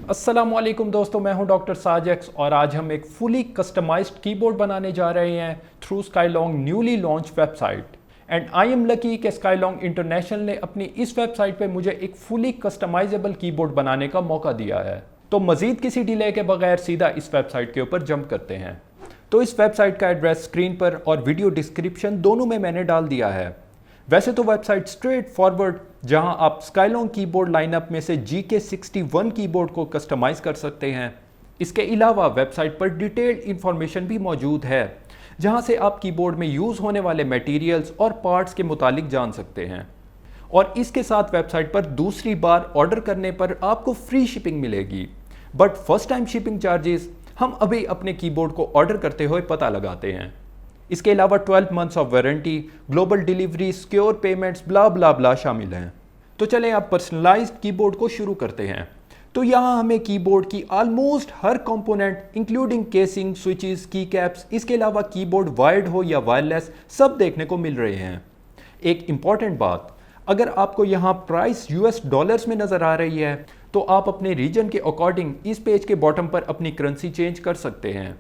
अस्सलामुअलैकुम दोस्तों, मैं हूं डॉक्टर साजेक्स और आज हम एक फुली कस्टमाइज्ड कीबोर्ड बनाने जा रहे हैं through Skylong newly launch website. And I am lucky कि स्काईलॉन्ग इंटरनेशनल ने अपनी इस वेबसाइट पे मुझे एक फुली कस्टमाइजेबल कीबोर्ड बनाने का मौका दिया है। तो मज़ीद किसी डिले के बगैर सीधा इस वेबसाइट के ऊपर जंप करते हैं। तो इस वेबसाइट का एड्रेस स्क्रीन पर और वीडियो डिस्क्रिप्शन दोनों में मैंने डाल दिया है। वैसे तो वेबसाइट स्ट्रेट फॉरवर्ड, जहां आप स्काईलॉन्ग कीबोर्ड लाइनअप में से GK61 कीबोर्ड को कस्टमाइज कर सकते हैं। इसके अलावा वेबसाइट पर डिटेल्ड इंफॉर्मेशन भी मौजूद है, जहां से आप कीबोर्ड में यूज़ होने वाले मटेरियल्स और पार्ट्स के मुतालिक जान सकते हैं। और इसके साथ वेबसाइट पर दूसरी बार ऑर्डर करने पर आपको फ्री शिपिंग मिलेगी, but first time shipping charges हम अभी अपने कीबोर्ड को ऑर्डर करते हुए पता लगाते हैं। इसके अलावा 12 months of warranty, global delivery, secure payments, blah blah blah शामिल हैं। तो चलें आप पर्सनलाइज्ड कीबोर्ड को शुरू करते हैं। तो यहाँ हमें कीबोर्ड की ऑलमोस्ट हर कंपोनेंट इंक्लूडिंग केसिंग, स्विचेस, की कैप्स, इसके अलावा कीबोर्ड वायर्ड हो या वायरलेस, सब देखने को मिल रहे हैं। एक इंपॉर्टेंट बात, अगर आपको यहाँ प्राइस US डॉलर्स में नज़र आ रही है तो आप अपने रीजन के अकॉर्डिंग इस पेज के बॉटम पर अपनी करेंसी चेंज कर सकते हैं।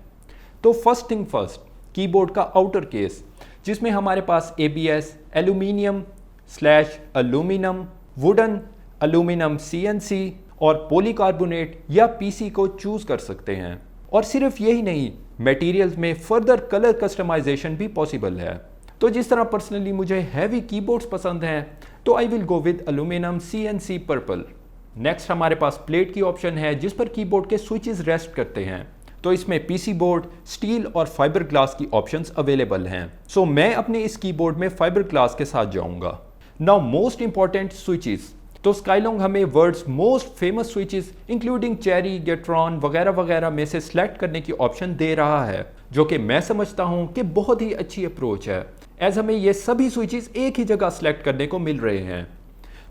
तो फर्स्ट थिंग फर्स्ट, कीबोर्ड का आउटर केस, जिसमें हमारे पास ABS, aluminium slash aluminium, wooden, aluminium CNC और पॉलीकार्बोनेट या PC को चूज कर सकते हैं। और सिर्फ यही नहीं, मटेरियल्स में फर्दर कलर कस्टमाइजेशन भी पॉसिबल है। तो जिस तरह पर्सनली मुझे हैवी कीबोर्ड्स पसंद हैं, तो I will go with aluminium CNC purple. Next हमारे पास प्लेट की ऑप्शन है, जिस पर कीबोर्ड के स्विचेस रेस्ट करते हैं। तो इसमें PC बोर्ड, स्टील और फाइबर ग्लास की ऑप्शंस अवेलेबल हैं। सो मैं अपने इस कीबोर्ड में फाइबर ग्लास के साथ जाऊंगा। नाउ मोस्ट इंपॉर्टेंट स्विचेस, तो स्काईलॉन्ग हमें world's most famous switches including Cherry, Gateron वगैरह वगैरह में से सिलेक्ट करने की ऑप्शन दे रहा है, जो कि मैं समझता हूं कि बहुत ही अच्छी अप्रोच है, एज हमें ये सभी स्विचेस एक ही जगह सिलेक्ट करने को मिल रहे हैं।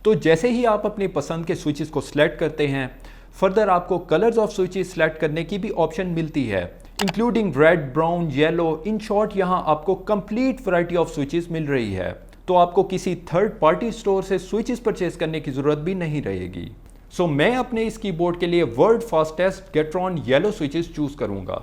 तो जैसे ही आप अपनी पसंद के स्विचेस को सिलेक्ट करते हैं, फर्दर आपको कलर्स ऑफ स्विचेस सिलेक्ट करने की भी ऑप्शन मिलती है, including red, brown, yellow. In short यहाँ आपको कंप्लीट वैरायटी ऑफ स्विचेस मिल रही है। तो आपको किसी थर्ड पार्टी स्टोर से स्विचेस परचेज करने की जरूरत भी नहीं रहेगी। सो मैं अपने इस कीबोर्ड के लिए world fastest Gateron yellow switches choose करूंगा।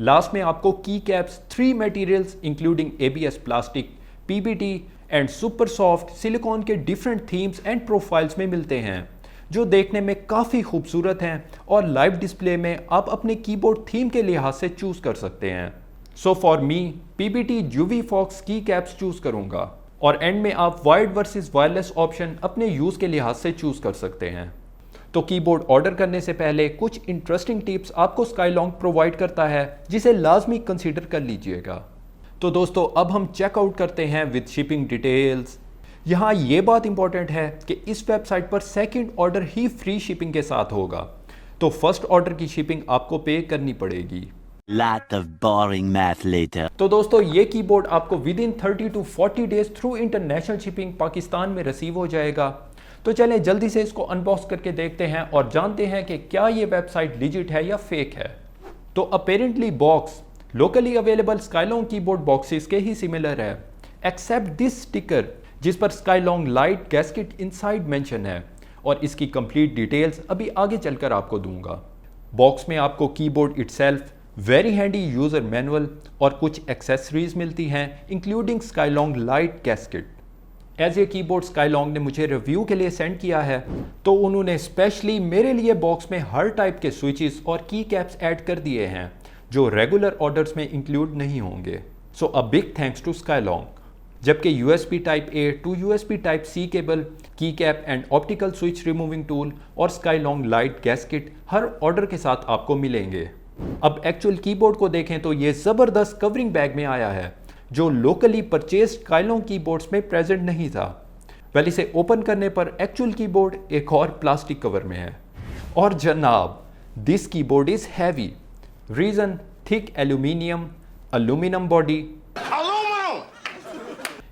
लास्ट में आपको key caps 3 materials including ABS plastic, PBT and super soft silicone के डिफरेंट थीम्स एंड प्रोफाइल्स में मिलते हैं, जो देखने में काफ़ी खूबसूरत हैं और लाइव डिस्प्ले में आप अपने कीबोर्ड थीम के लिहाज से चूज़ कर सकते हैं। So for me PBT UV fox keycaps choose करूंगा। और एंड में आप वायर्ड वर्सेस वायरलेस ऑप्शन अपने यूज़ के लिहाज से चूज़ कर सकते हैं। तो कीबोर्ड ऑर्डर करने से पहले कुछ इंटरेस्टिंग टिप्स आपको स्काईलॉन्ग प्रोवाइड करता है, जिसे लाजमी कंसीडर कर लीजिएगा। तो दोस्तों अब हम चेकआउट करते हैं विद शिपिंग डिटेल्स। यहाँ ये बात इंपॉर्टेंट है कि इस वेबसाइट पर सेकंड ऑर्डर ही फ्री शिपिंग के साथ होगा, तो फर्स्ट ऑर्डर की शिपिंग आपको पे करनी पड़ेगी। Lot of boring math later. तो दोस्तों ये कीबोर्ड आपको with in 30 to 40 days through international shipping Pakistan में रिसीव हो जाएगा। तो चलें जल्दी से इसको अनबॉक्स करके देखते हैं और जानते हैं कि क्या ये वेबसाइट लिजिट है या फेक है। तो apparently box locally available Skylong keyboard boxes के ही सिमिलर है, एक्सेप्ट दिस स्टिकर जिस पर Skylong light gasket inside mention है, और इसकी कंप्लीट डिटेल्स अभी आगे चलकर आपको दूंगा। बॉक्स में आपको keyboard itself, very handy user manual और कुछ एक्सेसरीज मिलती हैं, including Skylong light gasket. As a keyboard Skylong ने मुझे रिव्यू के लिए सेंड किया है, तो उन्होंने स्पेशली मेरे लिए बॉक्स में हर टाइप के स्विचेस और की कैप्स ऐड कर दिए हैं, जो रेगुलर ऑर्डर्स में इंक्लूड नहीं होंगे। So a big thanks to Skylong. जबकि USB Type-A to USB Type-C cable, key cap and optical switch removing tool और स्काईलॉन्ग लाइट गैस्केट हर ऑर्डर के साथ आपको मिलेंगे। अब एक्चुअल कीबोर्ड को देखें तो ये ज़बरदस्त कवरिंग बैग में आया है, जो लोकली परचेज स्काईलॉन्ग कीबोर्ड्स में प्रेजेंट नहीं था। वेल इसे ओपन करने पर एक्चुअल कीबोर्ड एक और प्लास्टिक कवर में है। और जनाब this keyboard is heavy, reason thick aluminium body.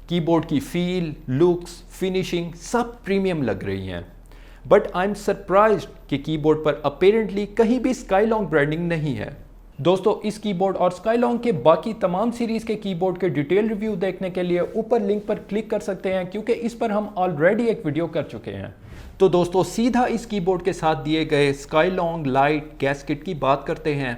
Keyboard की फील, लुक्स, फिनिशिंग सब प्रीमियम लग रही हैं, बट आई एम सरप्राइज्ड कि कीबोर्ड पर अपेरेंटली कहीं भी स्काईलॉन्ग ब्रांडिंग नहीं है। दोस्तों इस कीबोर्ड और स्काईलॉन्ग के बाकी तमाम सीरीज़ के कीबोर्ड के डिटेल रिव्यू देखने के लिए ऊपर लिंक पर क्लिक कर सकते हैं, क्योंकि इस पर हम ऑलरेडी एक वीडियो कर चुके हैं। तो दोस्तों सीधा इस कीबोर्ड के साथ दिए गए स्काईलॉन्ग लाइट गैस्केट की बात करते हैं।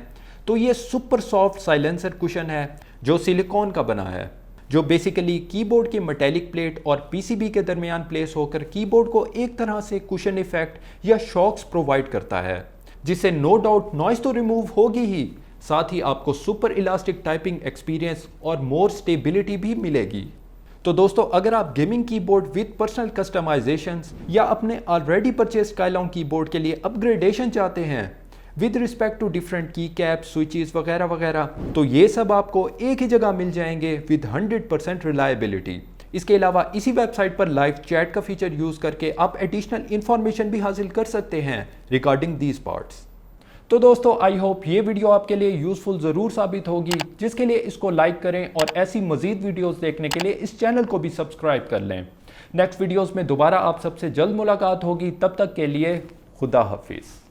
तो ये सुपर सॉफ्ट साइलेंसर कुशन है जो सिलिकॉन का बना है, जो बेसिकली कीबोर्ड की मेटेलिक प्लेट और पीसीबी के दरमियान प्लेस होकर कीबोर्ड को एक तरह से कुशन इफेक्ट या शॉक्स प्रोवाइड करता है, जिससे नो डाउट नॉइस तो रिमूव होगी ही, साथ ही आपको सुपर इलास्टिक टाइपिंग एक्सपीरियंस और मोर स्टेबिलिटी भी मिलेगी। तो दोस्तों अगर आप gaming keyboard with personal customisations या अपने ऑलरेडी परचेज स्काईलॉन्ग कीबोर्ड के लिए अपग्रेडेशन चाहते हैं विद रिस्पेक्ट टू डिफरेंट की कैप स्विचेस वगैरह वगैरह, तो ये सब आपको एक ही जगह मिल जाएंगे विद 100% रिलायबिलिटी। इसके अलावा इसी वेबसाइट पर लाइव चैट का फीचर यूज करके आप एडिशनल इंफॉर्मेशन भी हासिल कर सकते हैं रिगार्डिंग दीज पार्ट्स। तो दोस्तों आई होप ये वीडियो आपके लिए यूजफुल ज़रूर साबित होगी, जिसके लिए इसको लाइक करें और ऐसी मजीद वीडियोस देखने के लिए इस चैनल को भी सब्सक्राइब कर लें। नेक्स्ट वीडियोस में दोबारा आप सबसे जल्द मुलाकात होगी, तब तक के लिए खुदा हाफिज़।